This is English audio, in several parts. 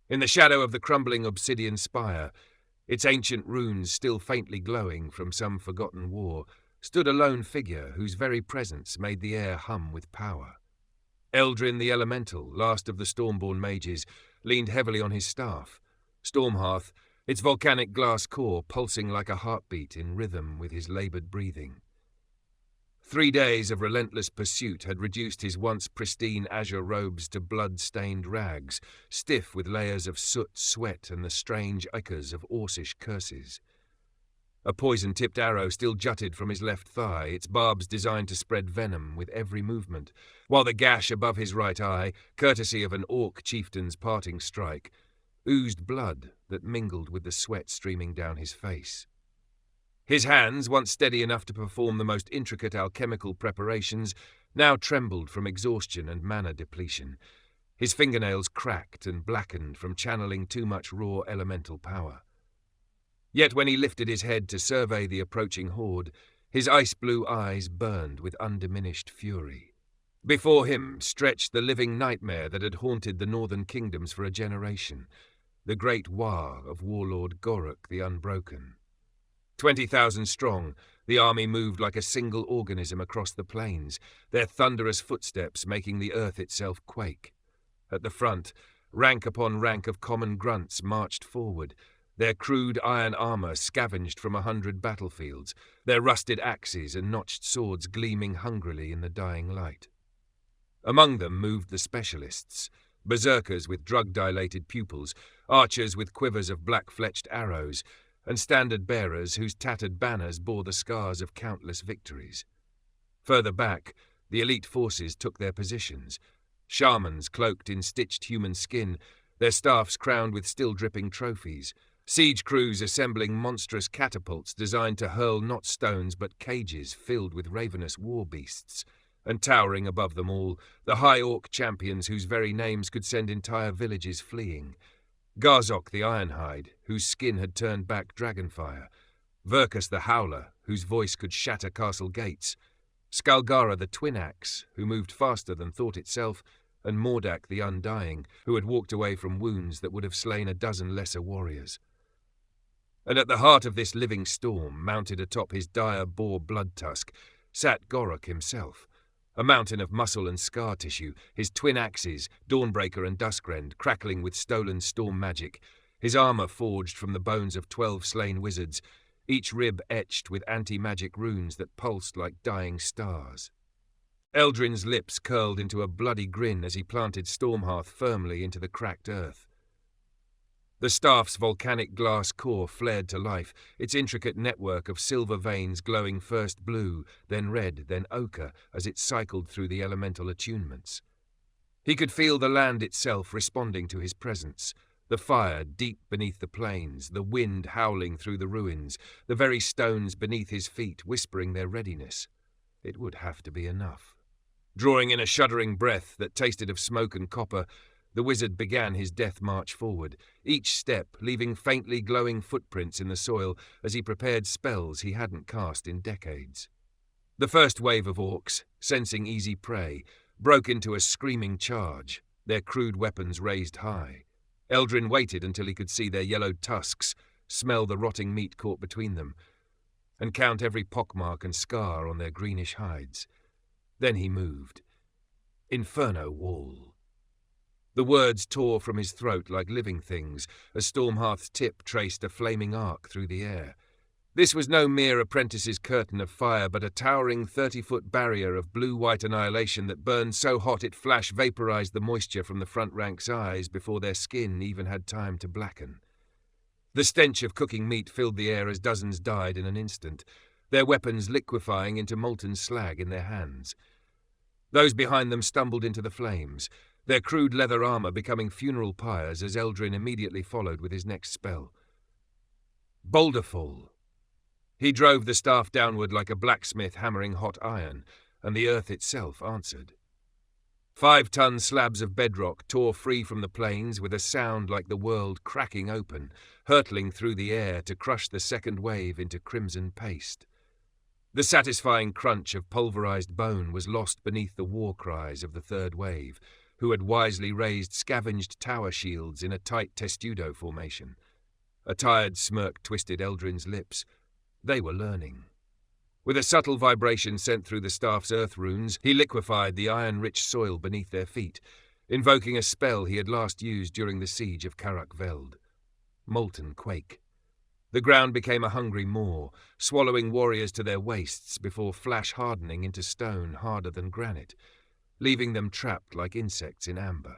In the shadow of the crumbling obsidian spire, its ancient runes still faintly glowing from some forgotten war, stood a lone figure whose very presence made the air hum with power. Eldrin the Elemental, last of the Stormborn mages, leaned heavily on his staff. Stormhearth, its volcanic glass core pulsing like a heartbeat in rhythm with his laboured breathing. 3 days of relentless pursuit had reduced his once pristine azure robes to blood-stained rags, stiff with layers of soot, sweat, and the strange echoes of Orcish curses. A poison-tipped arrow still jutted from his left thigh, its barbs designed to spread venom with every movement, while the gash above his right eye, courtesy of an Orc chieftain's parting strike, oozed blood that mingled with the sweat streaming down his face. His hands, once steady enough to perform the most intricate alchemical preparations, now trembled from exhaustion and mana depletion. His fingernails cracked and blackened from channeling too much raw elemental power. Yet when he lifted his head to survey the approaching horde, his ice-blue eyes burned with undiminished fury. Before him stretched the living nightmare that had haunted the northern kingdoms for a generation, the great war of Warlord Ghorruk the Unbroken. 20,000 strong, the army moved like a single organism across the plains, their thunderous footsteps making the earth itself quake. At the front, rank upon rank of common grunts marched forward, their crude iron armour scavenged from 100 battlefields, their rusted axes and notched swords gleaming hungrily in the dying light. Among them moved the specialists, berserkers with drug-dilated pupils, archers with quivers of black-fletched arrows, and standard-bearers whose tattered banners bore the scars of countless victories. Further back, the elite forces took their positions, shamans cloaked in stitched human skin, their staffs crowned with still-dripping trophies, siege crews assembling monstrous catapults designed to hurl not stones but cages filled with ravenous war beasts, and towering above them all, the high Orc champions whose very names could send entire villages fleeing. Garzok the Ironhide, whose skin had turned back dragonfire, Verkus the Howler, whose voice could shatter castle gates, Skalgara the Twin-Axe, who moved faster than thought itself, and Mordak the Undying, who had walked away from wounds that would have slain a dozen lesser warriors. And at the heart of this living storm, mounted atop his dire boar blood tusk, sat Ghorruk himself, a mountain of muscle and scar tissue, his twin axes, Dawnbreaker and Duskrend, crackling with stolen storm magic, his armour forged from the bones of 12 slain wizards, each rib etched with anti-magic runes that pulsed like dying stars. Eldrin's lips curled into a bloody grin as he planted Stormhearth firmly into the cracked earth. The staff's volcanic glass core flared to life, its intricate network of silver veins glowing first blue, then red, then ochre as it cycled through the elemental attunements. He could feel the land itself responding to his presence, the fire deep beneath the plains, the wind howling through the ruins, the very stones beneath his feet whispering their readiness. It would have to be enough. Drawing in a shuddering breath that tasted of smoke and copper, the wizard began his death march forward, each step leaving faintly glowing footprints in the soil as he prepared spells he hadn't cast in decades. The first wave of Orcs, sensing easy prey, broke into a screaming charge, their crude weapons raised high. Eldrin waited until he could see their yellowed tusks, smell the rotting meat caught between them, and count every pockmark and scar on their greenish hides. Then he moved. Inferno Wall. The words tore from his throat like living things as Stormhearth's tip traced a flaming arc through the air. This was no mere apprentice's curtain of fire, but a towering 30-foot barrier of blue-white annihilation that burned so hot it flash vaporized the moisture from the front rank's eyes before their skin even had time to blacken. The stench of cooking meat filled the air as dozens died in an instant, their weapons liquefying into molten slag in their hands. Those behind them stumbled into the flames, their crude leather armour becoming funeral pyres as Eldrin immediately followed with his next spell. Boulderfall. He drove the staff downward like a blacksmith hammering hot iron, and the earth itself answered. 5-ton slabs of bedrock tore free from the plains with a sound like the world cracking open, hurtling through the air to crush the second wave into crimson paste. The satisfying crunch of pulverized bone was lost beneath the war cries of the third wave, who had wisely raised scavenged tower shields in a tight testudo formation. A tired smirk twisted Eldrin's lips. They were learning. With a subtle vibration sent through the staff's earth runes, he liquefied the iron-rich soil beneath their feet, invoking a spell he had last used during the siege of Karak Veld. Molten quake. The ground became a hungry maw, swallowing warriors to their waists before flash hardening into stone harder than granite, leaving them trapped like insects in amber.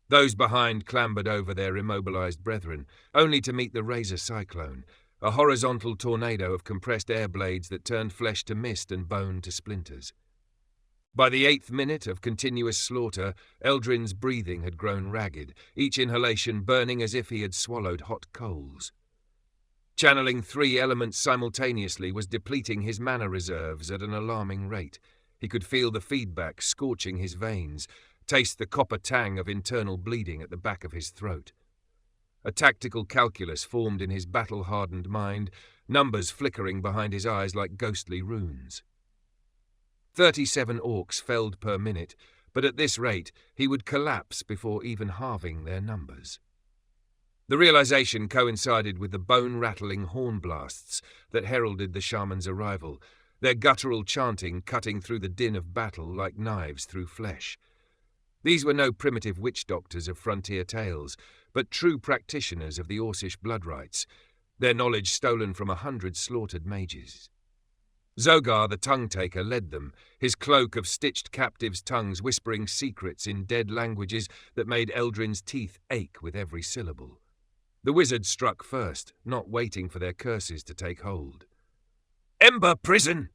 Those behind clambered over their immobilized brethren, only to meet the razor cyclone, a horizontal tornado of compressed air blades that turned flesh to mist and bone to splinters. By the 8th minute of continuous slaughter, Eldrin's breathing had grown ragged, each inhalation burning as if he had swallowed hot coals. Channeling 3 elements simultaneously was depleting his mana reserves at an alarming rate. He could feel the feedback scorching his veins, taste the copper tang of internal bleeding at the back of his throat. A tactical calculus formed in his battle-hardened mind, numbers flickering behind his eyes like ghostly runes. 37 orcs felled per minute, but at this rate he would collapse before even halving their numbers. The realization coincided with the bone-rattling horn blasts that heralded the shaman's arrival, their guttural chanting cutting through the din of battle like knives through flesh. These were no primitive witch doctors of frontier tales, but true practitioners of the Orcish blood rites, their knowledge stolen from 100 slaughtered mages. Zogar the tongue-taker led them, his cloak of stitched captives' tongues whispering secrets in dead languages that made Eldrin's teeth ache with every syllable. The wizard struck first, not waiting for their curses to take hold. "Ember prison!"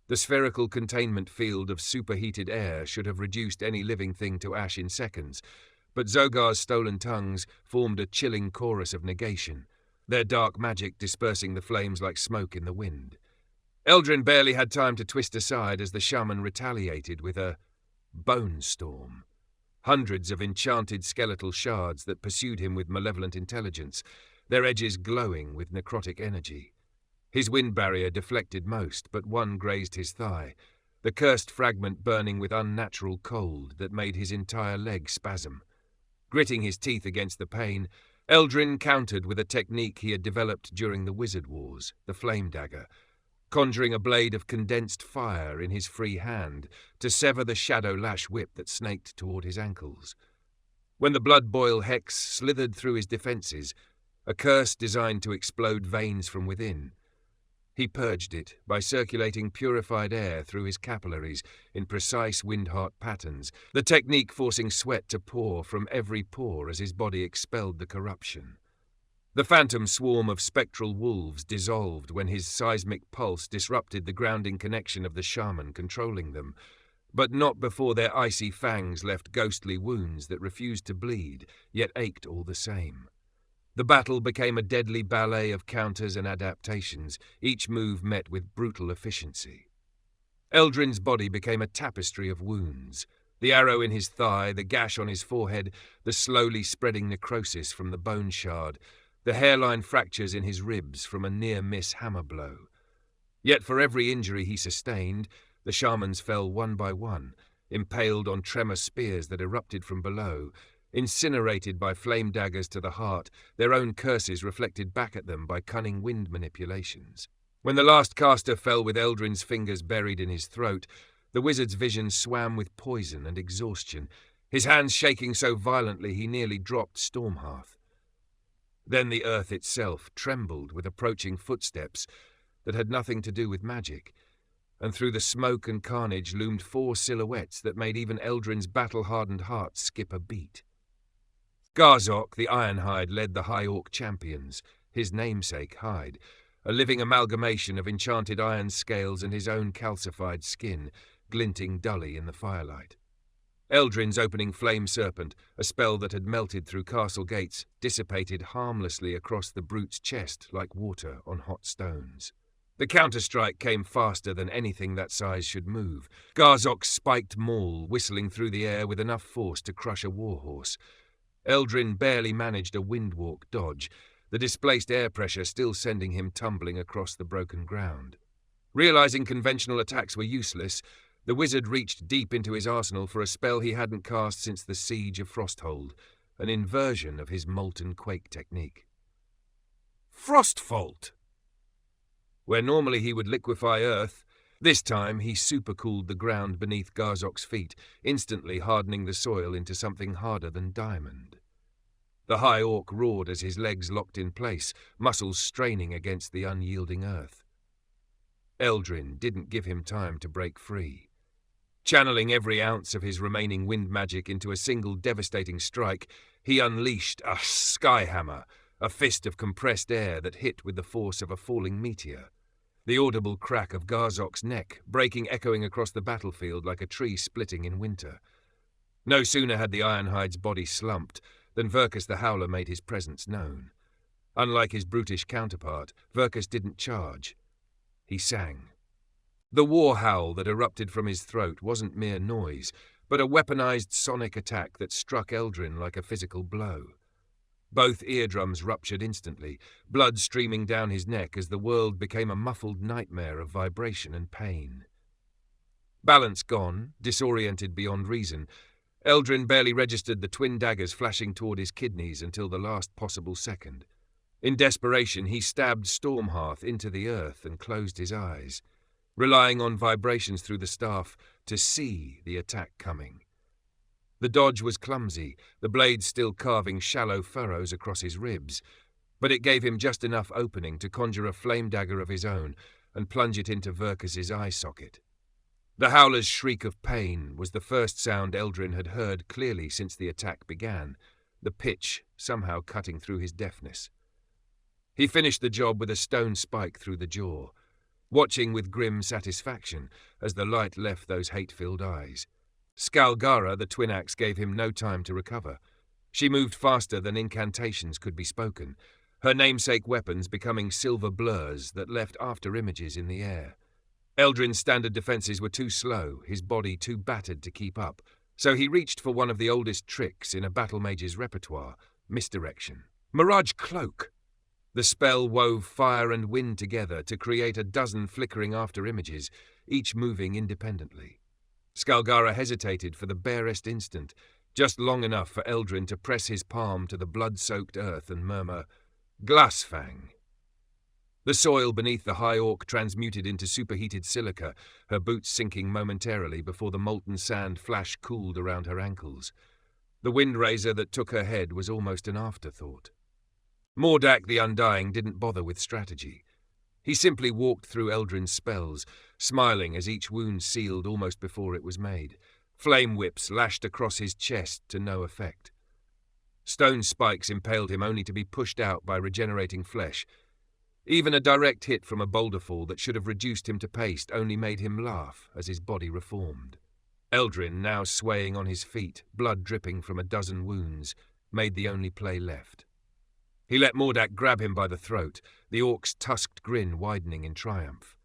The spherical containment field of superheated air should have reduced any living thing to ash in seconds, but Zogar's stolen tongues formed a chilling chorus of negation, their dark magic dispersing the flames like smoke in the wind. Eldrin barely had time to twist aside as the shaman retaliated with a bone storm. Hundreds of enchanted skeletal shards that pursued him with malevolent intelligence, their edges glowing with necrotic energy. His wind barrier deflected most, but one grazed his thigh, the cursed fragment burning with unnatural cold that made his entire leg spasm. Gritting his teeth against the pain, Eldrin countered with a technique he had developed during the Wizard Wars, the Flame Dagger, conjuring a blade of condensed fire in his free hand to sever the shadow lash whip that snaked toward his ankles. When the blood boil hex slithered through his defenses, a curse designed to explode veins from within, he purged it by circulating purified air through his capillaries in precise wind-heart patterns, the technique forcing sweat to pour from every pore as his body expelled the corruption. The phantom swarm of spectral wolves dissolved when his seismic pulse disrupted the grounding connection of the shaman controlling them, but not before their icy fangs left ghostly wounds that refused to bleed, yet ached all the same. The battle became a deadly ballet of counters and adaptations, each move met with brutal efficiency. Eldrin's body became a tapestry of wounds, the arrow in his thigh, the gash on his forehead, the slowly spreading necrosis from the bone shard, the hairline fractures in his ribs from a near-miss hammer blow. Yet for every injury he sustained, the shamans fell one by one, impaled on tremor spears that erupted from below, incinerated by flame daggers to the heart, their own curses reflected back at them by cunning wind manipulations. When the last caster fell with Eldrin's fingers buried in his throat, the wizard's vision swam with poison and exhaustion, his hands shaking so violently he nearly dropped Stormhearth. Then the earth itself trembled with approaching footsteps that had nothing to do with magic, and through the smoke and carnage loomed 4 silhouettes that made even Eldrin's battle-hardened heart skip a beat. Ghorruk the Ironhide led the High Orc champions, his namesake hide, a living amalgamation of enchanted iron scales and his own calcified skin, glinting dully in the firelight. Eldrin's opening flame serpent, a spell that had melted through castle gates, dissipated harmlessly across the brute's chest like water on hot stones. The counterstrike came faster than anything that size should move. Ghorruk's spiked maul whistling through the air with enough force to crush a warhorse. Eldrin barely managed a windwalk dodge, the displaced air pressure still sending him tumbling across the broken ground. Realizing conventional attacks were useless, The wizard reached deep into his arsenal for a spell he hadn't cast since the siege of Frosthold, an inversion of his molten quake technique. Frostfolt! Where normally he would liquefy earth, this time he supercooled the ground beneath Ghorruk's feet, instantly hardening the soil into something harder than diamond. The high orc roared as his legs locked in place, muscles straining against the unyielding earth. Eldrin didn't give him time to break free. Channeling every ounce of his remaining wind magic into a single devastating strike, he unleashed a skyhammer, a fist of compressed air that hit with the force of a falling meteor. The audible crack of Ghorruk's neck, breaking echoing across the battlefield like a tree splitting in winter. No sooner had the Ironhide's body slumped than Verkus the Howler made his presence known. Unlike his brutish counterpart, Verkus didn't charge. He sang. The war howl that erupted from his throat wasn't mere noise, but a weaponized sonic attack that struck Eldrin like a physical blow. Both eardrums ruptured instantly, blood streaming down his neck as the world became a muffled nightmare of vibration and pain. Balance gone, disoriented beyond reason, Eldrin barely registered the twin daggers flashing toward his kidneys until the last possible second. In desperation, he stabbed Stormhearth into the earth and closed his eyes, relying on vibrations through the staff to see the attack coming. The dodge was clumsy, the blade still carving shallow furrows across his ribs, but it gave him just enough opening to conjure a flame dagger of his own and plunge it into Verkus's eye socket. The howler's shriek of pain was the first sound Eldrin had heard clearly since the attack began, the pitch somehow cutting through his deafness. He finished the job with a stone spike through the jaw, watching with grim satisfaction as the light left those hate-filled eyes. Skalgara, the twin axe, gave him no time to recover. She moved faster than incantations could be spoken, her namesake weapons becoming silver blurs that left after-images in the air. Eldrin's standard defenses were too slow, his body too battered to keep up, so he reached for one of the oldest tricks in a battle mage's repertoire, misdirection. Mirage Cloak! The spell wove fire and wind together to create a dozen flickering after-images, each moving independently. Skalgara hesitated for the barest instant, just long enough for Eldrin to press his palm to the blood-soaked earth and murmur, Glassfang. The soil beneath the high orc transmuted into superheated silica, her boots sinking momentarily before the molten sand flash cooled around her ankles. The wind razor that took her head was almost an afterthought. Mordak the Undying didn't bother with strategy. He simply walked through Eldrin's spells, smiling as each wound sealed almost before it was made. Flame whips lashed across his chest to no effect. Stone spikes impaled him only to be pushed out by regenerating flesh. Even a direct hit from a boulder fall that should have reduced him to paste only made him laugh as his body reformed. Eldrin, now swaying on his feet, blood dripping from a dozen wounds, made the only play left. He let Mordak grab him by the throat, the orc's tusked grin widening in triumph.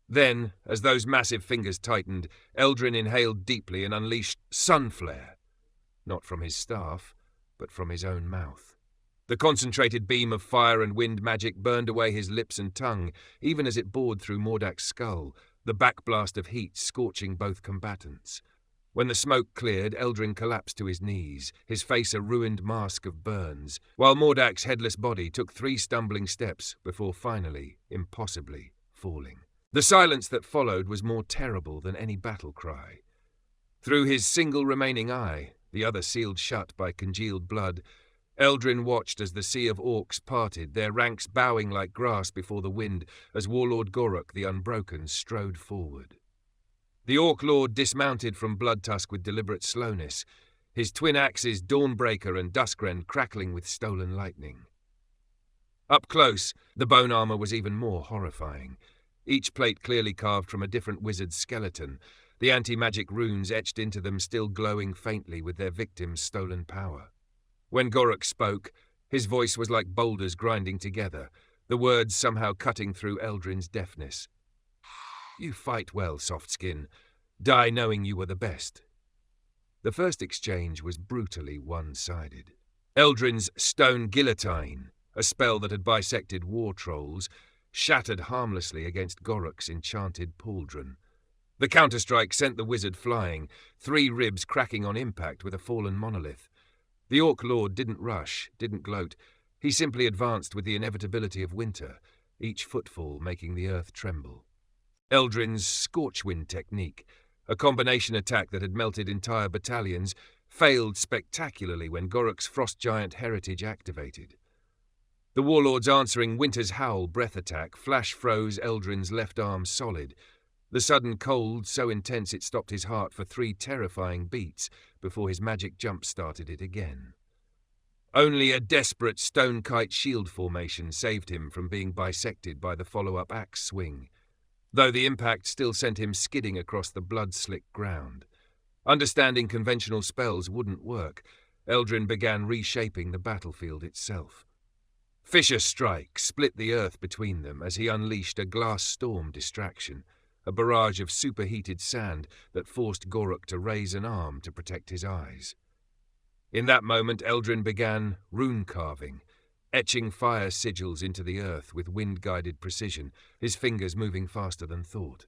Then, as those massive fingers tightened, Eldrin inhaled deeply and unleashed Sunflare. Not from his staff, but from his own mouth. The concentrated beam of fire and wind magic burned away his lips and tongue, even as it bored through Mordak's skull, the backblast of heat scorching both combatants. When the smoke cleared, Eldrin collapsed to his knees, his face a ruined mask of burns, while Mordak's headless body took 3 stumbling steps before finally, impossibly, falling. The silence that followed was more terrible than any battle cry. Through his single remaining eye, the other sealed shut by congealed blood, Eldrin watched as the sea of orcs parted, their ranks bowing like grass before the wind as Warlord Ghorruk the Unbroken strode forward. The Orc Lord dismounted from Bloodtusk with deliberate slowness, his twin axes Dawnbreaker and Duskrend crackling with stolen lightning. Up close, the bone armor was even more horrifying, each plate clearly carved from a different wizard's skeleton, the anti-magic runes etched into them still glowing faintly with their victim's stolen power. When Ghorruk spoke, his voice was like boulders grinding together, the words somehow cutting through Eldrin's deafness. You fight well, Softskin. Die knowing you were the best. The first exchange was brutally one-sided. Eldrin's Stone Guillotine, a spell that had bisected war trolls, shattered harmlessly against Ghorruk's enchanted pauldron. The counterstrike sent the wizard flying, 3 ribs cracking on impact with a fallen monolith. The Orc Lord didn't rush, didn't gloat. He simply advanced with the inevitability of winter, each footfall making the earth tremble. Eldrin's Scorchwind technique, a combination attack that had melted entire battalions, failed spectacularly when Ghorruk's Frost Giant heritage activated. The Warlord's answering Winter's Howl breath attack flash froze Eldrin's left arm solid, the sudden cold so intense it stopped his heart for 3 terrifying beats before his magic jump started it again. Only a desperate stone kite shield formation saved him from being bisected by the follow-up axe swing, though the impact still sent him skidding across the blood-slick ground. Understanding conventional spells wouldn't work. Eldrin began reshaping the battlefield itself. Fisher Strike split the earth between them as he unleashed a glass storm distraction, a barrage of superheated sand that forced Ghorruk to raise an arm to protect his eyes. In that moment, Eldrin began rune carving, etching fire sigils into the earth with wind-guided precision, his fingers moving faster than thought.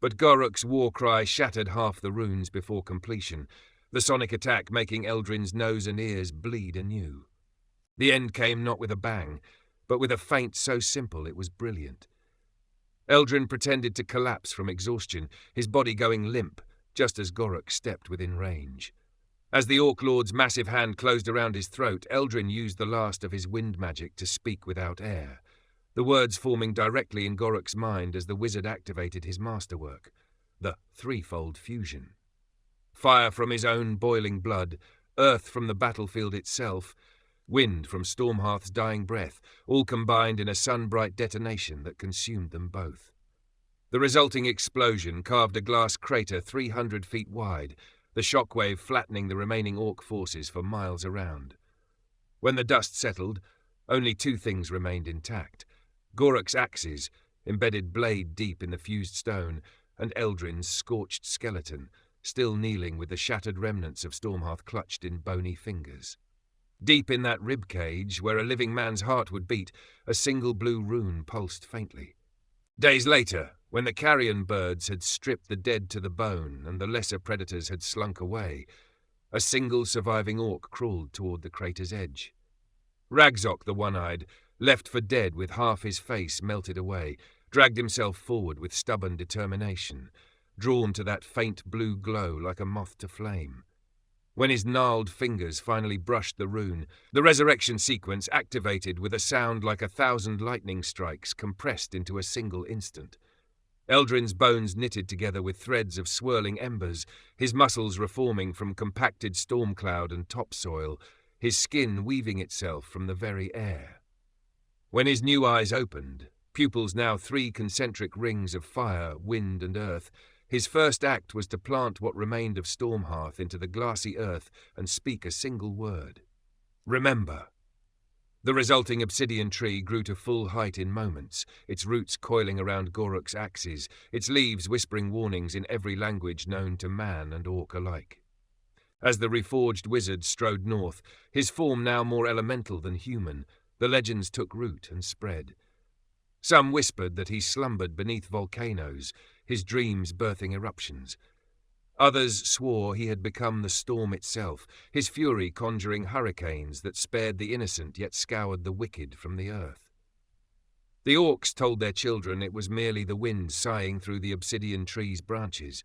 But Ghorruk's war cry shattered half the runes before completion, the sonic attack making Eldrin's nose and ears bleed anew. The end came not with a bang, but with a feint so simple it was brilliant. Eldrin pretended to collapse from exhaustion, his body going limp, just as Ghorruk stepped within range. As the Orc Lord's massive hand closed around his throat, Eldrin used the last of his wind magic to speak without air, the words forming directly in Ghorruk's mind as the wizard activated his masterwork, the threefold fusion. Fire from his own boiling blood, earth from the battlefield itself, wind from Stormhearth's dying breath, all combined in a sun-bright detonation that consumed them both. The resulting explosion carved a glass crater 300 feet wide, the shockwave flattening the remaining Orc forces for miles around. When the dust settled, only 2 things remained intact: Ghorruk's axes, embedded blade deep in the fused stone, and Eldrin's scorched skeleton, still kneeling with the shattered remnants of Stormhearth clutched in bony fingers. Deep in that rib cage, where a living man's heart would beat, a single blue rune pulsed faintly. Days later, when the carrion birds had stripped the dead to the bone and the lesser predators had slunk away, a single surviving orc crawled toward the crater's edge. Ragzok, the one-eyed, left for dead with half his face melted away, dragged himself forward with stubborn determination, drawn to that faint blue glow like a moth to flame. When his gnarled fingers finally brushed the rune, the resurrection sequence activated with a sound like 1,000 lightning strikes compressed into a single instant. Eldrin's bones knitted together with threads of swirling embers, his muscles reforming from compacted storm cloud and topsoil, his skin weaving itself from the very air. When his new eyes opened, pupils now 3 concentric rings of fire, wind and earth, his first act was to plant what remained of Stormhearth into the glassy earth and speak a single word: remember. The resulting obsidian tree grew to full height in moments, its roots coiling around Ghorruk's axes, its leaves whispering warnings in every language known to man and orc alike. As the reforged wizard strode north, his form now more elemental than human, the legends took root and spread. Some whispered that he slumbered beneath volcanoes, his dreams birthing eruptions. Others swore he had become the storm itself, his fury conjuring hurricanes that spared the innocent yet scoured the wicked from the earth. The orcs told their children it was merely the wind sighing through the obsidian tree's branches.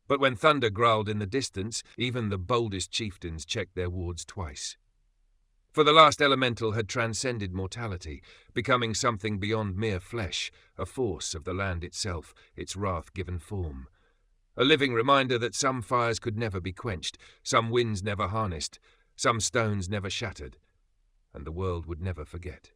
But when thunder growled in the distance, even the boldest chieftains checked their wards twice. For the last elemental had transcended mortality, becoming something beyond mere flesh, a force of the land itself, its wrath-given form. A living reminder that some fires could never be quenched, some winds never harnessed, some stones never shattered, and the world would never forget.